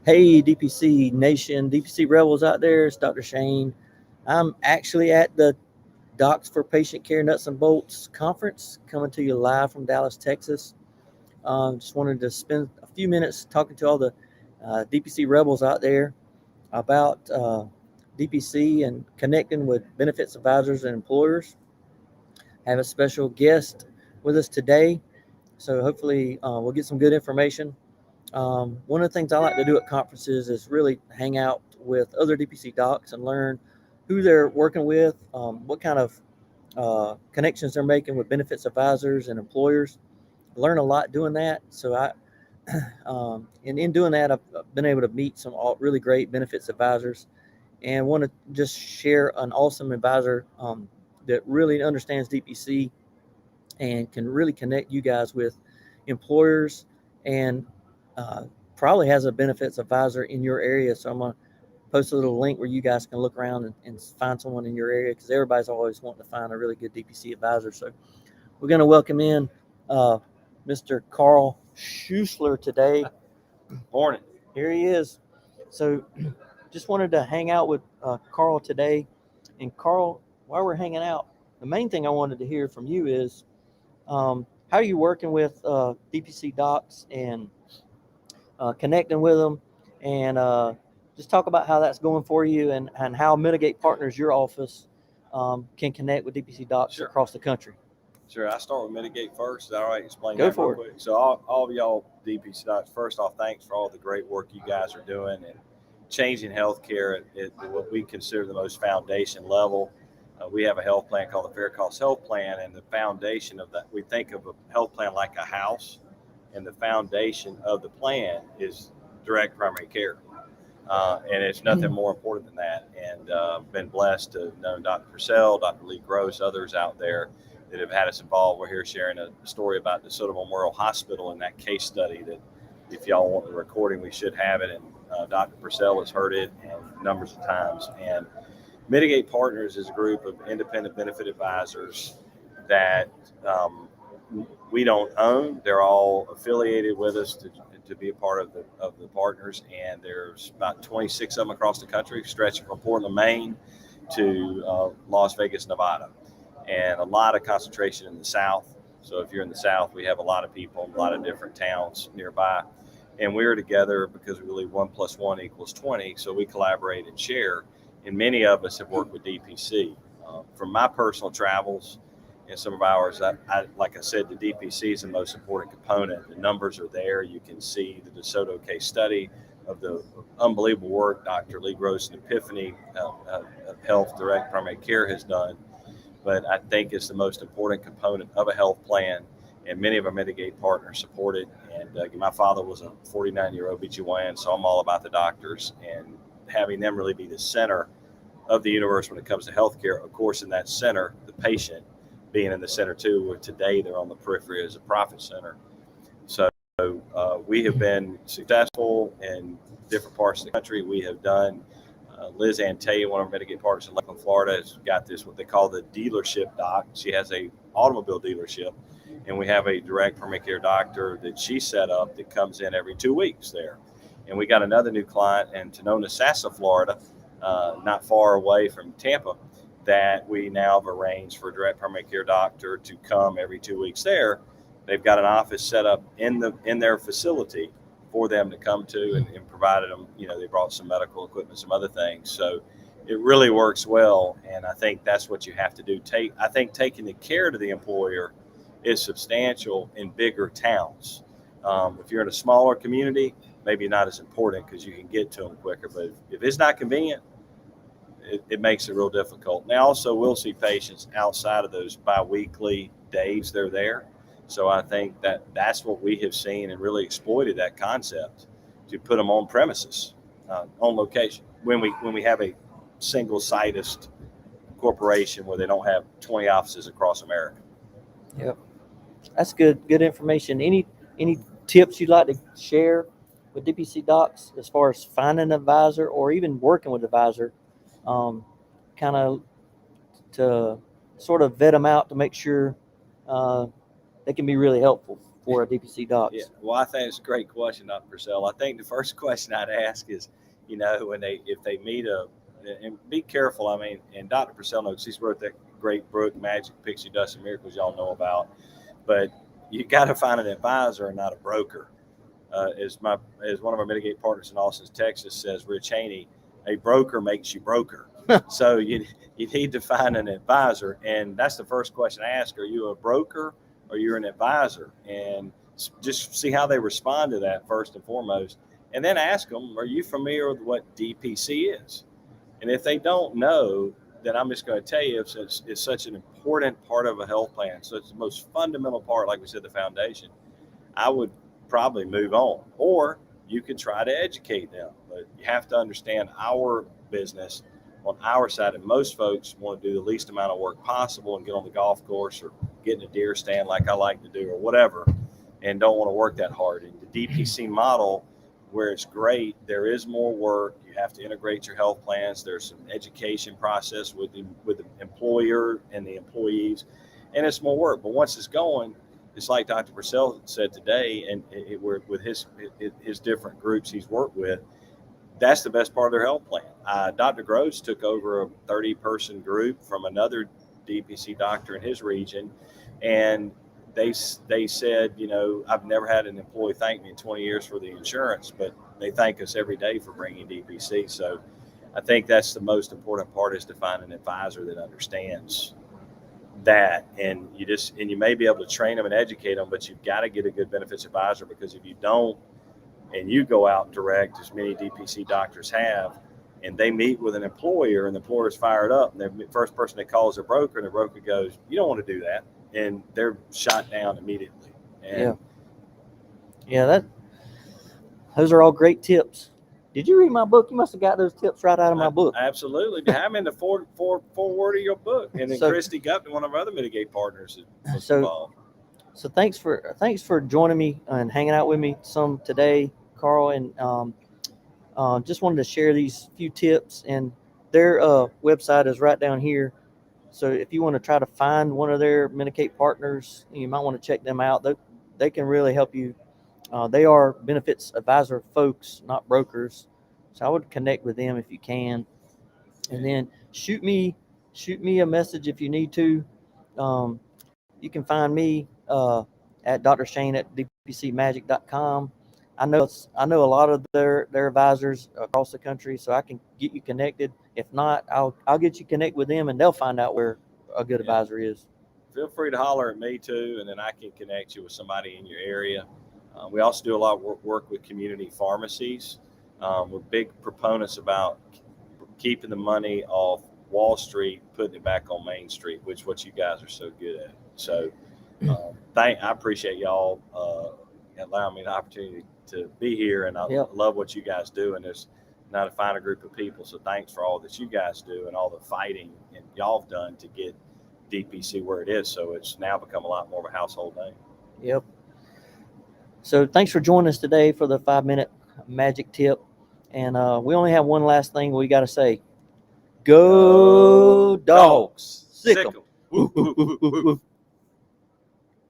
Hey, DPC Nation, DPC Rebels out there. It's DrShane. I'm actually at the Docs for Patient Care Nuts and Bolts conference, coming to you live from Dallas, Texas. Just wanted to spend a few minutes talking to all the DPC Rebels out there about DPC and connecting with benefits advisors and employers. I have a special guest with us today, so hopefully we'll get some good information. One of the things I like to do at conferences is really hang out with other DPC docs and learn who they're working with, what kind of connections they're making with benefits advisors and employers. I learn a lot doing that. So and in doing that, I've been able to meet some really great benefits advisors, and want to just share an awesome advisor that really understands DPC and can really connect you guys with employers and uh, probably has a benefits advisor in your area. So I'm going to post a little link where you guys can look around and find someone in your area, because everybody's always wanting to find a really good DPC advisor. So we're going to welcome in uh, Mr. Carl Schuessler today. Morning. Here he is. So just wanted to hang out with Carl today. And Carl, while we're hanging out, the main thing I wanted to hear from you is how are you working with DPC docs and connecting with them, and just talk about how that's going for you, and how Mitigate Partners, your office, can connect with DPC docs Sure. across the country. Sure. I start with Mitigate first. Is that all right? Explain Go that for real it. quick. So all of y'all DPC docs, first off, thanks for all the great work you guys are doing and changing healthcare at what we consider the most foundation level. We have a health plan called the Fair Cost Health Plan, and the foundation of that, we think of a health plan like a house, and the foundation of the plan is direct primary care. And it's nothing more important than that. And been blessed to know Dr. Purcell, Dr. Lee Gross, others out there that have had us involved. We're here sharing a story about DeSoto Memorial Hospital and that case study that, if y'all want the recording, we should have it. And Dr. Purcell has heard it and numbers of times. And Mitigate Partners is a group of independent benefit advisors that we don't own. They're all affiliated with us to be a part of the partners, and there's about 26 of them across the country, stretching from Portland, Maine to Las Vegas, Nevada, and a lot of concentration in the South. So if you're in the South, we have a lot of people, a lot of different towns nearby, and we're together because we believe 1 + 1 = 20. So we collaborate and share, and many of us have worked with DPC. From my personal travels and some of ours, like I said, the DPC is the most important component. The numbers are there. You can see the DeSoto case study of the unbelievable work Dr. Lee Gross and Epiphany of Health Direct Primary Care has done. But I think it's the most important component of a health plan, and many of our Mitigate partners support it. And my father was a 49-year OBGYN, so I'm all about the doctors, and having them really be the center of the universe when it comes to healthcare. Of course, in that center, the patient being in the center too, where today they're on the periphery as a profit center. So we have been successful in different parts of the country. We have done, Liz Antaya, one of our Mitigate partners in Lakeland, Florida, has got this, what they call the dealership doc. She has a automobile dealership, and we have a direct primary care doctor that she set up that comes in every 2 weeks there. And we got another new client in Sonoma, Florida, not far away from Tampa, that we now have arranged for a direct primary care doctor to come every 2 weeks there. They've got an office set up in their facility for them to come to, and provided them, they brought some medical equipment, some other things. So it really works well, and I think that's what you have to do. I think taking the care to the employer is substantial in bigger towns. If you're in a smaller community, maybe not as important because you can get to them quicker. But if it's not convenient, it makes it real difficult. Now, also, we'll see patients outside of those biweekly days they're there. So I think that's what we have seen, and really exploited that concept to put them on premises, on location. When we have a single sitist corporation where they don't have 20 offices across America. Yep, that's good information. Any tips you'd like to share with DPC docs as far as finding an advisor or even working with an advisor, kind of to sort of vet them out to make sure they can be really helpful? for a DPC docs? Yeah, well, I think it's a great question, Dr. Purcell. I think the first question I'd ask is, when if they meet and be careful. I mean, and Dr. Purcell knows, he's wrote that great book, Magic, Pixie Dust, and Miracles, y'all know about. But you got to find an advisor and not a broker. As one of our Mitigate partners in Austin, Texas says, Rich Haney, a broker makes you broker. So you need to find an advisor, and that's the first question I ask: are you a broker or you're an advisor? And just see how they respond to that first and foremost, and then ask them, are you familiar with what DPC is? And if they don't know, then I'm just going to tell you, it's such an important part of a health plan, so it's the most fundamental part, like we said, the foundation, I would probably move on. Or you could try to educate them, but you have to understand our business on our side, and most folks want to do the least amount of work possible and get on the golf course or get in a deer stand like I like to do or whatever, and don't want to work that hard. And the DPC model, where it's great, there is more work. You have to integrate your health plans. There's some education process with the employer and the employees, and it's more work. But once it's going, it's like Dr. Purcell said today, and with his different groups he's worked with, that's the best part of their health plan. Dr. Gross took over a 30-person group from another DPC doctor in his region, and they said, I've never had an employee thank me in 20 years for the insurance, but they thank us every day for bringing DPC. So I think that's the most important part, is to find an advisor that understands that, and you may be able to train them and educate them, but you've got to get a good benefits advisor, because if you don't, and you go out direct, as many DPC doctors have, and they meet with an employer, and the employer's fired up, and the first person they call is a broker, and the broker goes, you don't want to do that, and they're shot down immediately. And those are all great tips. Did you read my book? You must have got those tips right out of my book. Absolutely. You have them in the foreword of your book. And then Christy Gupton, one of our other Mitigate partners, was involved. So thanks for joining me and hanging out with me some today, Carl. And just wanted to share these few tips. And their website is right down here. So if you want to try to find one of their Mitigate partners, you might want to check them out. They can really help you. They are benefits advisor folks, not brokers. So I would connect with them if you can. And then shoot me a message if you need to. You can find me at drshane at dpcmagic.com. I know a lot of their advisors across the country, so I can get you connected. If not, I'll get you connected with them, and they'll find out where a good advisor is. Feel free to holler at me too, and then I can connect you with somebody in your area. We also do a lot of work with community pharmacies. We're big proponents about keeping the money off Wall Street, putting it back on Main Street, which is what you guys are so good at. So I appreciate y'all allowing me the opportunity to be here, and I love what you guys do, and there's not a finer group of people. So thanks for all that you guys do and all the fighting and y'all have done to get DPC where it is. So it's now become a lot more of a household name. Yep. So thanks for joining us today for the 5-minute magic tip. And we only have one last thing we got to say. Go dogs. Sick 'em. Woo, woo, woo, woo.